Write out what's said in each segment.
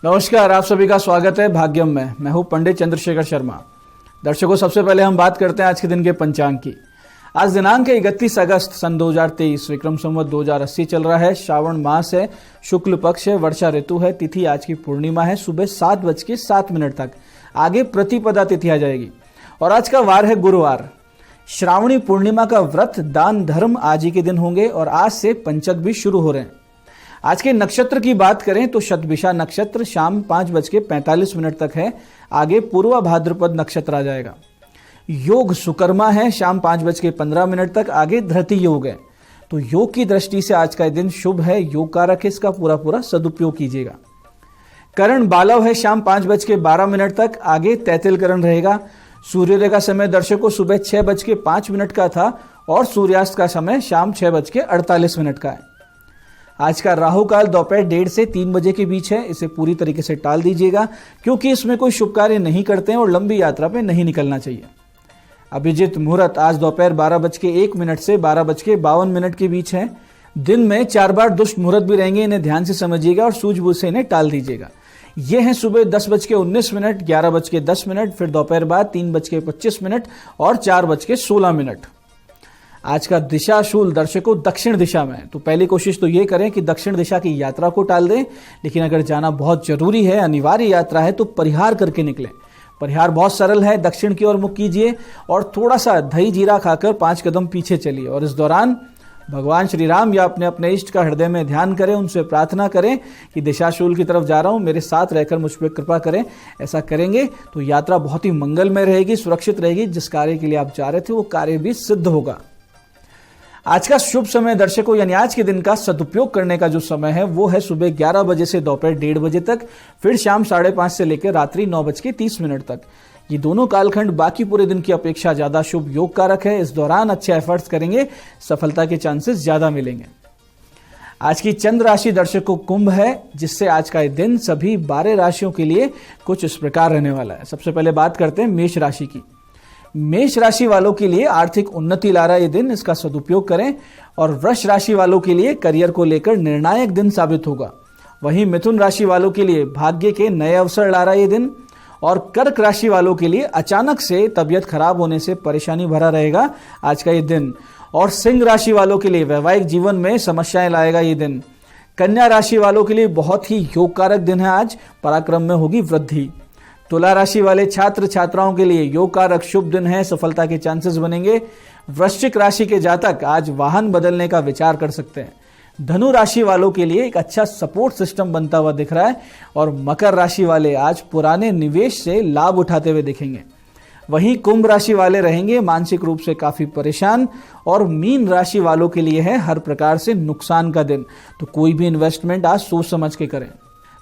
नमस्कार, आप सभी का स्वागत है भाग्यम में। मैं हूं पंडित चंद्रशेखर शर्मा। दर्शकों, सबसे पहले हम बात करते हैं आज के दिन के पंचांग की। आज दिनांक है 31 अगस्त सन 2023, विक्रम संवत 2080 चल रहा है। श्रावण मास है, शुक्ल पक्ष है, वर्षा ऋतु है। तिथि आज की पूर्णिमा है, सुबह 7:07 तक। आगे प्रतिपदा तिथि आ जाएगी और आज का वार है गुरुवार। श्रावणी पूर्णिमा का व्रत, दान, धर्म आज ही के दिन होंगे और आज से पंचक भी शुरू हो रहे हैं। आज के नक्षत्र की बात करें तो शतभिषा नक्षत्र शाम 5:45 तक है। आगे पूर्वा भाद्रपद नक्षत्र आ जाएगा। योग सुकर्मा है शाम 5:15 तक। आगे धृति योग है। तो योग की दृष्टि से आज का दिन शुभ है, योग कारक है, इसका पूरा सदुपयोग कीजिएगा। करण बालव है शाम 5:12 तक। आगे तैतिल करण रहेगा। सूर्योदय का समय दर्शकों सुबह 6:05 का था और सूर्यास्त का समय शाम 6:48 का है। आज का राहु काल दोपहर 1:30 से 3 बजे के बीच है। इसे पूरी तरीके से टाल दीजिएगा क्योंकि इसमें कोई शुभ कार्य नहीं करते हैं और लंबी यात्रा पे नहीं निकलना चाहिए। अभिजीत मुहूर्त आज दोपहर 12:01 से 12:52 के बीच है। दिन में 4 बार दुष्ट मुहूर्त भी रहेंगे, इन्हें ध्यान से समझिएगा और सूझबूझ से इन्हें टाल दीजिएगा। ये हैं सुबह 10:19, 11:10, फिर दोपहर बाद 3:25 और 4:16। आज का दिशा शूल दर्शकों दक्षिण दिशा में। तो पहली कोशिश तो ये करें कि दक्षिण दिशा की यात्रा को टाल दें, लेकिन अगर जाना बहुत जरूरी है, अनिवार्य यात्रा है, तो परिहार करके निकलें। परिहार बहुत सरल है, दक्षिण की ओर मुख कीजिए और थोड़ा सा दही जीरा खाकर 5 कदम पीछे चलिए और इस दौरान भगवान श्री राम या अपने अपने इष्ट का हृदय में ध्यान करें, उनसे प्रार्थना करें कि दिशाशूल की तरफ जा रहा हूं, मेरे साथ रहकर मुझ पर कृपा करें। ऐसा करेंगे तो यात्रा बहुत ही मंगलमय रहेगी, सुरक्षित रहेगी। जिस कार्य के लिए आप जा रहे थे वो कार्य भी सिद्ध होगा। आज का शुभ समय दर्शकों, यानी आज के दिन का सदुपयोग करने का जो समय है वो है सुबह 11 बजे से दोपहर 1:30 बजे तक, फिर शाम 5:30 से लेकर रात्रि 9:30 तक। ये दोनों कालखंड बाकी पूरे दिन की अपेक्षा ज्यादा शुभ योग कारक है। इस दौरान अच्छे एफर्ट्स करेंगे, सफलता के चांसेस ज्यादा मिलेंगे। आज की चंद्र राशि दर्शकों कुंभ है, जिससे आज का दिन सभी 12 राशियों के लिए कुछ इस प्रकार रहने वाला है। सबसे पहले बात करते हैं मेष राशि की। मेष राशि वालों के लिए आर्थिक उन्नति ला रहा ये दिन, इसका सदुपयोग करें। और वृष राशि वालों के लिए करियर को लेकर निर्णायक दिन साबित होगा। वहीं मिथुन राशि वालों के लिए भाग्य के नए अवसर ला रहा ये दिन। और कर्क राशि वालों के लिए अचानक से तबियत खराब होने से परेशानी भरा रहेगा आज का ये दिन। और सिंह राशि वालों के लिए वैवाहिक जीवन में समस्याएं लाएगा ये दिन। कन्या राशि वालों के लिए बहुत ही योग कारक दिन है आज, पराक्रम में होगी वृद्धि। तुला राशि वाले छात्र छात्राओं के लिए योग कारक शुभ दिन है, सफलता के चांसेस बनेंगे। वृश्चिक राशि के जातक आज वाहन बदलने का विचार कर सकते हैं। धनु राशि वालों के लिए एक अच्छा सपोर्ट सिस्टम बनता हुआ दिख रहा है। और मकर राशि वाले आज पुराने निवेश से लाभ उठाते हुए दिखेंगे। वहीं कुंभ राशि वाले रहेंगे मानसिक रूप से काफी परेशान। और मीन राशि वालों के लिए है हर प्रकार से नुकसान का दिन, तो कोई भी इन्वेस्टमेंट आज सोच समझ के करें।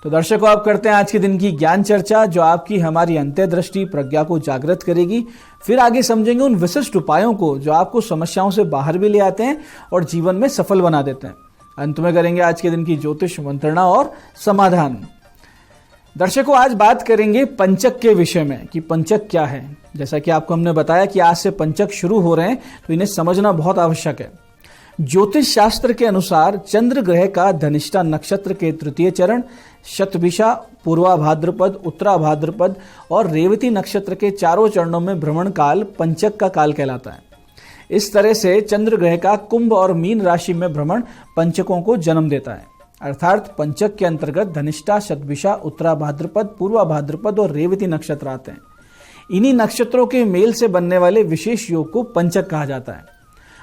तो दर्शकों, आप करते हैं आज के दिन की ज्ञान चर्चा, जो आपकी हमारी अंतर्दृष्टि प्रज्ञा को जागृत करेगी। फिर आगे समझेंगे उन विशिष्ट उपायों को जो आपको समस्याओं से बाहर भी ले आते हैं और जीवन में सफल बना देते हैं। अंत में करेंगे आज के दिन की ज्योतिष मंत्रणा और समाधान। दर्शकों, आज बात करेंगे पंचक के विषय में कि पंचक क्या है। जैसा कि आपको हमने बताया कि आज से पंचक शुरू हो रहे हैं, तो इन्हें समझना बहुत आवश्यक है। ज्योतिष शास्त्र के अनुसार चंद्र ग्रह का धनिष्ठा नक्षत्र के 3य चरण, शतभिषा, पूर्वा भाद्रपद, उत्तरा भाद्रपद और रेवती नक्षत्र के 4 चरणों में भ्रमण काल पंचक का काल कहलाता है। इस तरह से चंद्र ग्रह का कुंभ और मीन राशि में भ्रमण पंचकों को जन्म देता है। अर्थात पंचक के अंतर्गत धनिष्ठा, शतभिषा, उत्तरा भाद्रपद, पूर्वा भाद्रपद और रेवती नक्षत्र आते हैं। इन्हीं नक्षत्रों के मेल से बनने वाले विशेष योग को पंचक कहा जाता है।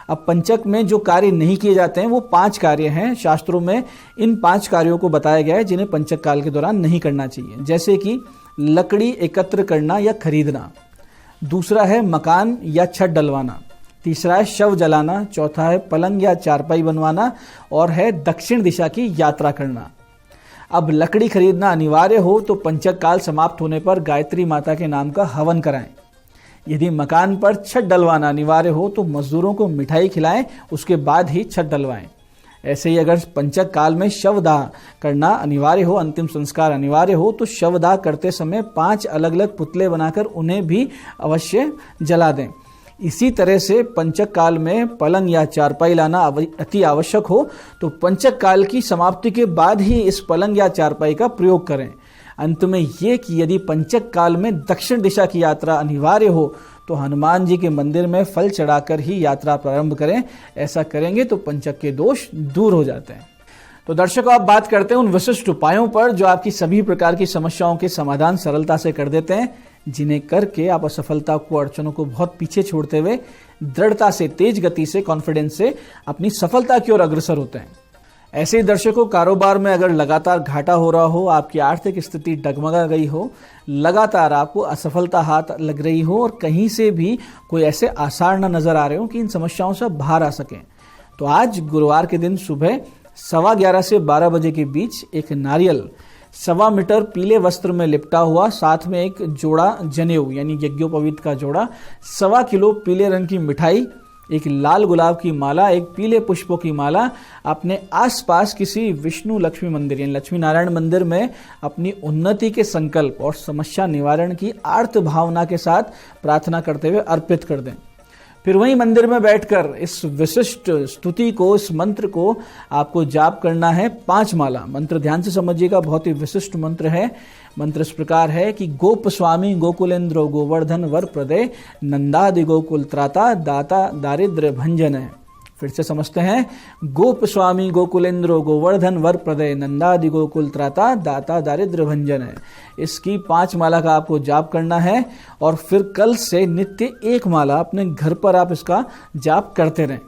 अब पंचक में जो कार्य नहीं किए जाते हैं वो 5 कार्य हैं। शास्त्रों में इन 5 कार्यों को बताया गया है जिन्हें पंचक काल के दौरान नहीं करना चाहिए, जैसे कि लकड़ी एकत्र करना या खरीदना। दूसरा है मकान या छत डलवाना। तीसरा है शव जलाना। चौथा है पलंग या चारपाई बनवाना। और है दक्षिण दिशा की यात्रा करना। अब लकड़ी खरीदना अनिवार्य हो तो पंचक काल समाप्त होने पर गायत्री माता के नाम का हवन कराएं। यदि मकान पर छत डलवाना अनिवार्य हो तो मजदूरों को मिठाई खिलाएं, उसके बाद ही छत डलवाएं। ऐसे ही अगर पंचक काल में शवदाह करना अनिवार्य हो, अंतिम संस्कार अनिवार्य हो, तो शवदाह करते समय 5 अलग अलग पुतले बनाकर उन्हें भी अवश्य जला दें। इसी तरह से पंचक काल में पलंग या चारपाई लाना अति आवश्यक हो तो पंचक काल की समाप्ति के बाद ही इस पलंग या चारपाई का प्रयोग करें। अंत में ये कि यदि पंचक काल में दक्षिण दिशा की यात्रा अनिवार्य हो तो हनुमान जी के मंदिर में फल चढ़ाकर ही यात्रा प्रारंभ करें। ऐसा करेंगे तो पंचक के दोष दूर हो जाते हैं। तो दर्शकों, आप बात करते हैं उन विशिष्ट उपायों पर जो आपकी सभी प्रकार की समस्याओं के समाधान सरलता से कर देते हैं, जिन्हें करके आप असफलता को, अड़चनों को बहुत पीछे छोड़ते हुए दृढ़ता से, तेज गति से, कॉन्फिडेंस से अपनी सफलता की ओर अग्रसर होते हैं। ऐसे ही दर्शकों, कारोबार में अगर लगातार घाटा हो रहा हो, आपकी आर्थिक स्थिति डगमगा गई हो, लगातार आपको असफलता हाथ लग रही हो और कहीं से भी कोई ऐसे आसार न नजर आ रहे हो कि इन समस्याओं से बाहर आ सकें, तो आज गुरुवार के दिन सुबह 11:15 से 12 बजे के बीच एक नारियल 1.25 मीटर पीले वस्त्र में लिपटा हुआ, साथ में एक जोड़ा जनेऊ यानी यज्ञोपवीत का जोड़ा, 1.25 किलो पीले रंग की मिठाई, एक लाल गुलाब की माला, एक पीले पुष्पों की माला अपने आसपास किसी विष्णु लक्ष्मी मंदिर यानी लक्ष्मी नारायण मंदिर में अपनी उन्नति के संकल्प और समस्या निवारण की आर्त भावना के साथ प्रार्थना करते हुए अर्पित कर दें। फिर वहीं मंदिर में बैठकर इस विशिष्ट स्तुति को, इस मंत्र को आपको जाप करना है 5 माला। मंत्र ध्यान से समझिएगा, बहुत ही विशिष्ट मंत्र है। मंत्र इस प्रकार है कि गोप स्वामी गोकुलेंद्रो गोवर्धन वर प्रदय नंदादि गोकुल त्राता दाता दारिद्र्य भंजन है। फिर से समझते हैं, गोप स्वामी गोकुलेंद्रो गोवर्धन वर प्रदय नंदादि गोकुल त्राता दाता दारिद्र्य भंजन है। इसकी 5 माला का आपको जाप करना है और फिर कल से नित्य 1 माला अपने घर पर आप इसका जाप करते रहें।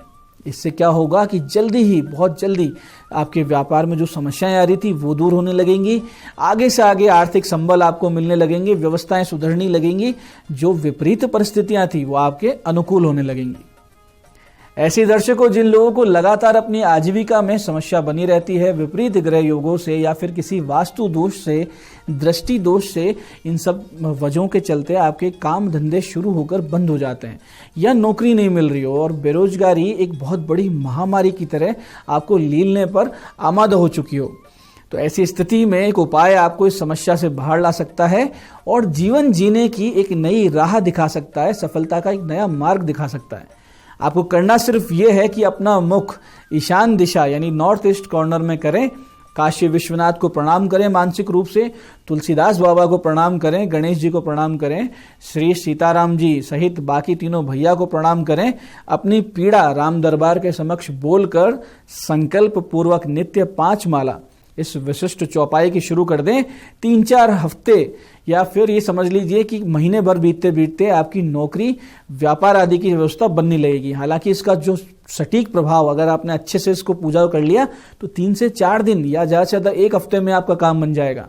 इससे क्या होगा कि जल्दी ही, बहुत जल्दी आपके व्यापार में जो समस्याएं आ रही थी वो दूर होने लगेंगी, आगे से आगे आर्थिक संबल आपको मिलने लगेंगे, व्यवस्थाएं सुधरने लगेंगी, जो विपरीत परिस्थितियां थी वो आपके अनुकूल होने लगेंगी। ऐसे दर्शकों, जिन लोगों को लगातार अपनी आजीविका में समस्या बनी रहती है, विपरीत ग्रह योगों से या फिर किसी वास्तु दोष से, दृष्टि दोष से, इन सब वजहों के चलते आपके काम धंधे शुरू होकर बंद हो जाते हैं या नौकरी नहीं मिल रही हो और बेरोजगारी एक बहुत बड़ी महामारी की तरह आपको लीलने पर आमादा हो चुकी हो, तो ऐसी स्थिति में एक उपाय आपको इस समस्या से बाहर ला सकता है और जीवन जीने की एक नई राह दिखा सकता है, सफलता का एक नया मार्ग दिखा सकता है। आपको करना सिर्फ ये है कि अपना मुख ईशान दिशा यानी नॉर्थ ईस्ट कॉर्नर में करें, काशी विश्वनाथ को प्रणाम करें मानसिक रूप से, तुलसीदास बाबा को प्रणाम करें, गणेश जी को प्रणाम करें, श्री सीताराम जी सहित बाकी तीनों भैया को प्रणाम करें, अपनी पीड़ा राम दरबार के समक्ष बोलकर संकल्प पूर्वक नित्य 5 माला इस विशिष्ट चौपाई की शुरू कर दें। 3-4 हफ्ते या फिर ये समझ लीजिए कि महीने भर बीतते बीतते आपकी नौकरी, व्यापार आदि की व्यवस्था बनने लगेगी। हालांकि इसका जो सटीक प्रभाव, अगर आपने अच्छे से इसको पूजा कर लिया तो 3 से 4 दिन या ज़्यादा से ज़्यादा 1 हफ्ते में आपका काम बन जाएगा।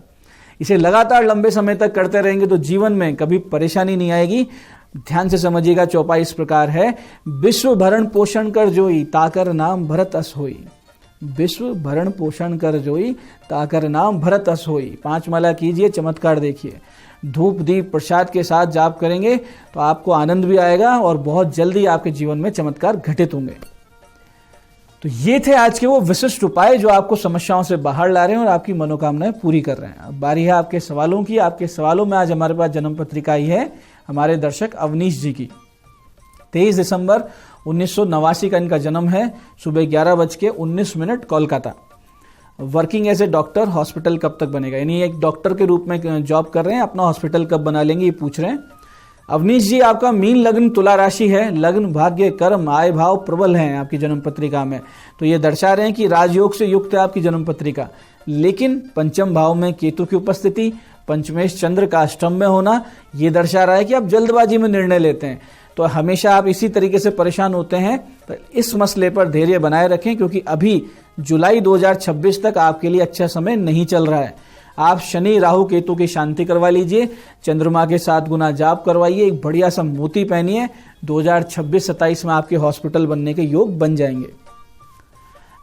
इसे लगातार लंबे समय तक करते रहेंगे तो जीवन में कभी परेशानी नहीं आएगी। ध्यान से समझिएगा, चौपाई इस प्रकार है, विश्व भरण पोषण कर जोई ताकर नाम भरत अस होई। विश्व भरण पोषण कर जोई ताकर नाम भरत अस होई। 5 माला कीजिए, चमत्कार देखिए। धूप दीप प्रसाद के साथ जाप करेंगे तो आपको आनंद भी आएगा और बहुत जल्दी आपके जीवन में चमत्कार घटित होंगे। तो ये थे आज के वो विशिष्ट उपाय जो आपको समस्याओं से बाहर ला रहे हैं और आपकी मनोकामनाएं पूरी कर रहे हैं। अब बारी है आपके सवालों की। आपके सवालों में आज हमारे पास जन्म पत्रिका आई है हमारे दर्शक अवनीश जी की। 23 दिसंबर 1989 का इनका जन्म है। सुबह 11:19 Kolkata. Working as a doctor, hospital कब तक बनेगा, यानी एक डॉक्टर के रूप में जॉब कर रहे हैं, अपना हॉस्पिटल कब बना लेंगे ये पूछ रहे हैं। अवनीश जी, आपका मीन लग्न तुला राशि है। लग्न, भाग्य, कर्म, आय भाव प्रबल हैं आपकी जन्म पत्रिका में, तो ये दर्शा रहे हैं कि राजयोग से युक्त है आपकी जन्म पत्रिका। लेकिन पंचम भाव में केतु की उपस्थिति, पंचमेश चंद्र का अष्टम में होना, ये दर्शा रहा है कि आप जल्दबाजी में निर्णय लेते हैं। तो हमेशा आप इसी तरीके से परेशान होते हैं। तो इस मसले पर धैर्य बनाए रखें, क्योंकि अभी जुलाई 2026 तक आपके लिए अच्छा समय नहीं चल रहा है। आप शनि राहु केतु की शांति करवा लीजिए, चंद्रमा के 7 गुना जाप करवाइए, एक बढ़िया सा मोती पहनिए। 2026-27 में आपके हॉस्पिटल बनने के योग बन जाएंगे।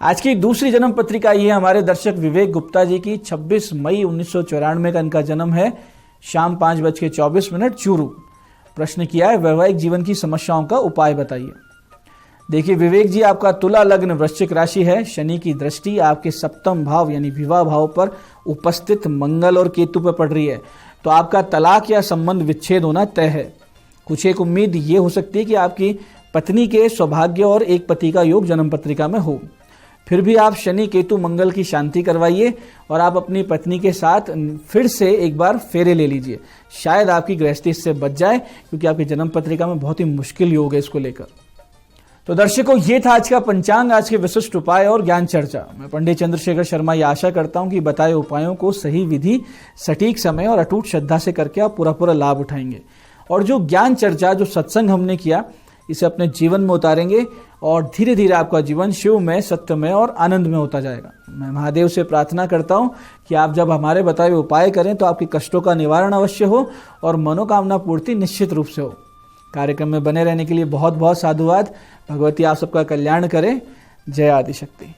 आज की दूसरी जन्म पत्रिका ये हमारे दर्शक विवेक गुप्ता जी की। 26 मई 1994 का इनका जन्म है। शाम 5:24 चूरू। प्रश्न किया है, वैवाहिक जीवन की समस्याओं का उपाय बताइए। देखिए विवेक जी, आपका तुला लग्न वृश्चिक राशि है। शनि की दृष्टि आपके सप्तम भाव यानी विवाह भाव पर उपस्थित मंगल और केतु पर पड़ रही है, तो आपका तलाक या संबंध विच्छेद होना तय है। कुछ एक उम्मीद ये हो सकती है कि आपकी पत्नी के सौभाग्य और एक पति का योग जन्म पत्रिका में हो। फिर भी आप शनि केतु मंगल की शांति करवाइए और आप अपनी पत्नी के साथ फिर से एक बार फेरे ले लीजिए। शायद आपकी गृहस्थी इससे बच जाए, क्योंकि आपकी जन्म पत्रिका में बहुत ही मुश्किल योग है इसको लेकर। तो दर्शकों, ये था आज का पंचांग, आज के विशिष्ट उपाय और ज्ञान चर्चा। मैं पंडित चंद्रशेखर शर्मा ये आशा करता हूं कि बताए उपायों को सही विधि, सटीक समय और अटूट श्रद्धा से करके आप पूरा लाभ उठाएंगे। और जो ज्ञान चर्चा, जो सत्संग हमने किया, इसे अपने जीवन में उतारेंगे और धीरे धीरे आपका जीवन शिवमय, सत्यमय और आनंदमय होता जाएगा। मैं महादेव से प्रार्थना करता हूं कि आप जब हमारे बताए हुए उपाय करें तो आपके कष्टों का निवारण अवश्य हो और मनोकामना पूर्ति निश्चित रूप से हो। कार्यक्रम में बने रहने के लिए बहुत बहुत साधुवाद। भगवती आप सबका कल्याण करे। जय आदिशक्ति।